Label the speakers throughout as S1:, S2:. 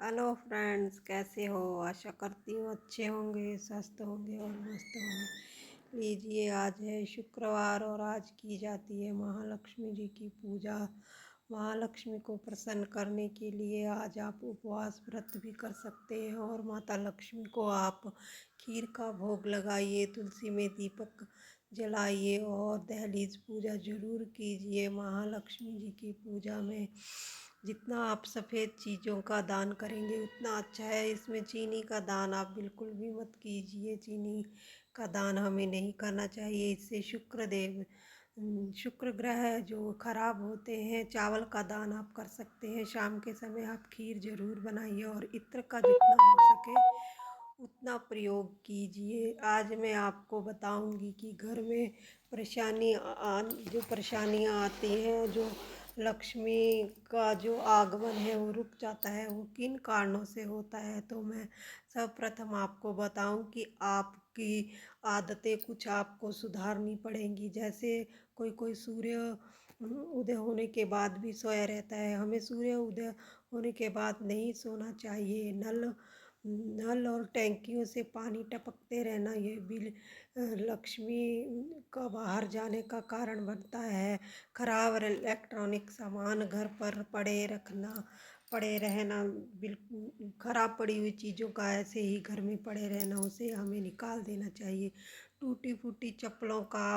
S1: Hello friends, कैसे हो? आशा करती हूँ अच्छे होंगे, स्वस्थ होंगे और मस्त होंगे। लीजिए, आज है शुक्रवार और आज की जाती है महालक्ष्मी जी की पूजा। महालक्ष्मी को प्रसन्न करने के लिए आज आप उपवास व्रत भी कर सकते हैं और माता लक्ष्मी को आप खीर का भोग लगाइए, तुलसी में दीपक जलाइए और दहलीज पूजा जरूर कीजिए। महालक्ष्मी जी की पूजा में जितना आप सफ़ेद चीज़ों का दान करेंगे उतना अच्छा है। इसमें चीनी का दान आप बिल्कुल भी मत कीजिए। चीनी का दान हमें नहीं करना चाहिए। इससे शुक्र ग्रह जो खराब होते हैं। चावल का दान आप कर सकते हैं। शाम के समय आप खीर ज़रूर बनाइए और इत्र का जितना हो सके उतना प्रयोग कीजिए। आज मैं आपको बताऊंगी कि घर में जो परेशानियां आती हैं, जो लक्ष्मी का जो आगमन है वो रुक जाता है, वो किन कारणों से होता है। तो मैं सर्वप्रथम आपको बताऊं कि आपकी आदतें कुछ आपको सुधारनी पड़ेंगी। जैसे कोई कोई सूर्य उदय होने के बाद भी सोया रहता है। हमें सूर्य उदय होने के बाद नहीं सोना चाहिए। नल नल और टैंकियों से पानी टपकते रहना, ये भी लक्ष्मी का बाहर जाने का कारण बनता है। खराब इलेक्ट्रॉनिक सामान घर पर पड़े रहना, बिल्कुल खराब पड़ी हुई चीज़ों का ऐसे ही घर में पड़े रहना, उसे हमें निकाल देना चाहिए। टूटी फूटी चप्पलों का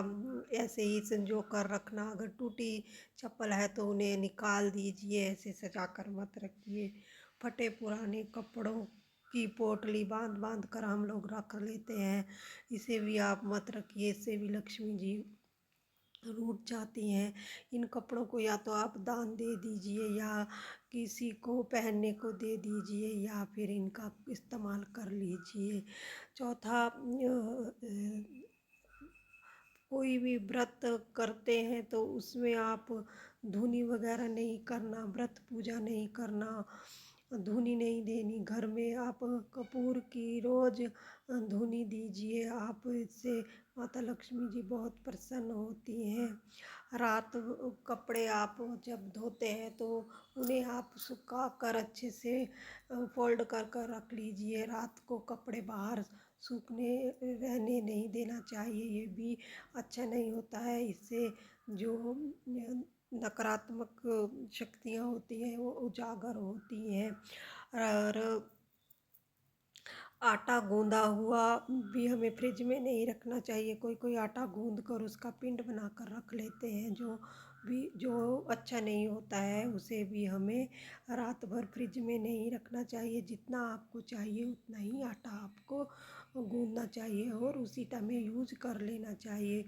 S1: ऐसे ही संजो कर रखना। अगर टूटी चप्पल है तो उन्हें निकाल दीजिए, ऐसे सजा कर मत रखिए। फटे पुराने कपड़ों की पोटली बांध बांध कर हम लोग रख लेते हैं, इसे भी आप मत रखिए। इससे भी लक्ष्मी जी रूठ जाती हैं। इन कपड़ों को या तो आप दान दे दीजिए या किसी को पहनने को दे दीजिए या फिर इनका इस्तेमाल कर लीजिए। चौथा, कोई भी व्रत करते हैं तो उसमें आप धूनी वगैरह नहीं करना, व्रत पूजा नहीं करना, धूनी नहीं देनी। घर में आप कपूर की रोज धूनी दीजिए आप, इससे माता लक्ष्मी जी बहुत प्रसन्न होती हैं। रात कपड़े आप जब धोते हैं तो उन्हें आप सुखा कर अच्छे से फोल्ड कर कर रख लीजिए। रात को कपड़े बाहर सूखने रहने नहीं देना चाहिए, ये भी अच्छा नहीं होता है। इससे जो नकारात्मक शक्तियाँ होती हैं वो उजागर होती हैं। और आटा गूंदा हुआ भी हमें फ्रिज में नहीं रखना चाहिए। कोई कोई आटा गूंद कर उसका पिंड बनाकर रख लेते हैं, जो अच्छा नहीं होता है। उसे भी हमें रात भर फ्रिज में नहीं रखना चाहिए। जितना आपको चाहिए उतना ही आटा आपको गूंदना चाहिए और उसी टाइम में यूज कर लेना चाहिए।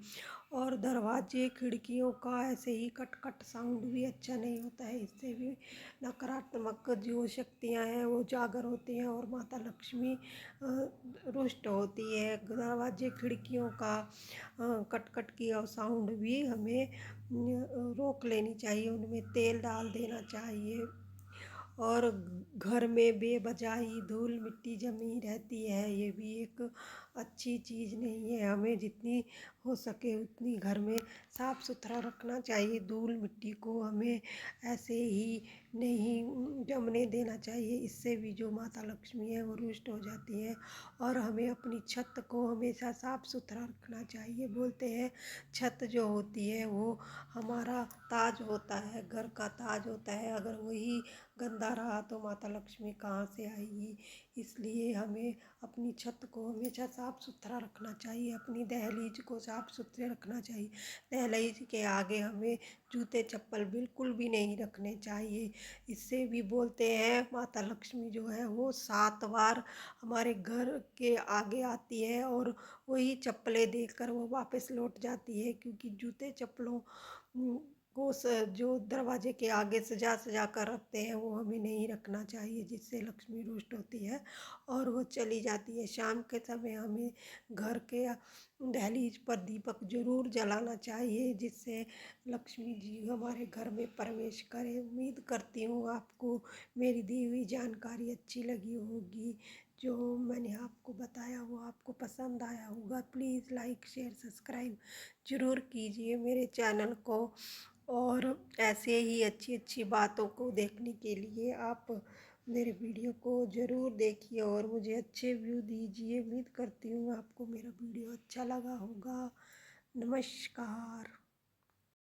S1: और दरवाजे खिड़कियों का ऐसे ही कट कट साउंड भी अच्छा नहीं होता है। इससे भी नकारात्मक जो शक्तियाँ हैं वो जागर होती हैं और माता लक्ष्मी रुष्ट होती है। दरवाजे खिड़कियों का कट कट की और साउंड भी हमें रोक लेनी चाहिए, उनमें तेल डाल देना चाहिए। और घर में बेवजह ही धूल मिट्टी जमी रहती है, ये भी एक अच्छी चीज़ नहीं है। हमें जितनी हो सके उतनी घर में साफ़ सुथरा रखना चाहिए। धूल मिट्टी को हमें ऐसे ही नहीं जमने देना चाहिए, इससे भी जो माता लक्ष्मी है वो रुष्ट हो जाती है। और हमें अपनी छत को हमेशा साफ़ सुथरा रखना चाहिए। बोलते हैं छत जो होती है वो हमारा ताज होता है, घर का ताज होता है। अगर वही गंदा रहा तो माता लक्ष्मी कहाँ से आएगी। इसलिए हमें अपनी छत को हमेशा साफ़ सुथरा रखना चाहिए, अपनी दहलीज को साफ़ सुथरे रखना चाहिए। दहलीज के आगे हमें जूते चप्पल बिल्कुल भी नहीं रखने चाहिए। इससे भी बोलते हैं माता लक्ष्मी जो है वो 7 बार हमारे घर के आगे आती है और वही चप्पलें देखकर वो वापस लौट जाती है। क्योंकि जूते चप्पलों को जो दरवाजे के आगे सजा सजा कर रखते हैं वो हमें नहीं रखना चाहिए, जिससे लक्ष्मी रुष्ट होती है और वो चली जाती है। शाम के समय हमें घर के दहलीज पर दीपक जरूर जलाना चाहिए, जिससे लक्ष्मी जी हमारे घर में प्रवेश करें। उम्मीद करती हूँ आपको मेरी दी हुई जानकारी अच्छी लगी होगी। जो मैंने आपको बताया वो आपको पसंद आया होगा। प्लीज़ लाइक शेयर सब्सक्राइब ज़रूर कीजिए मेरे चैनल को। और ऐसे ही अच्छी अच्छी बातों को देखने के लिए आप मेरे वीडियो को ज़रूर देखिए और मुझे अच्छे व्यू दीजिए। उम्मीद करती हूँ आपको मेरा वीडियो अच्छा लगा होगा। नमस्कार।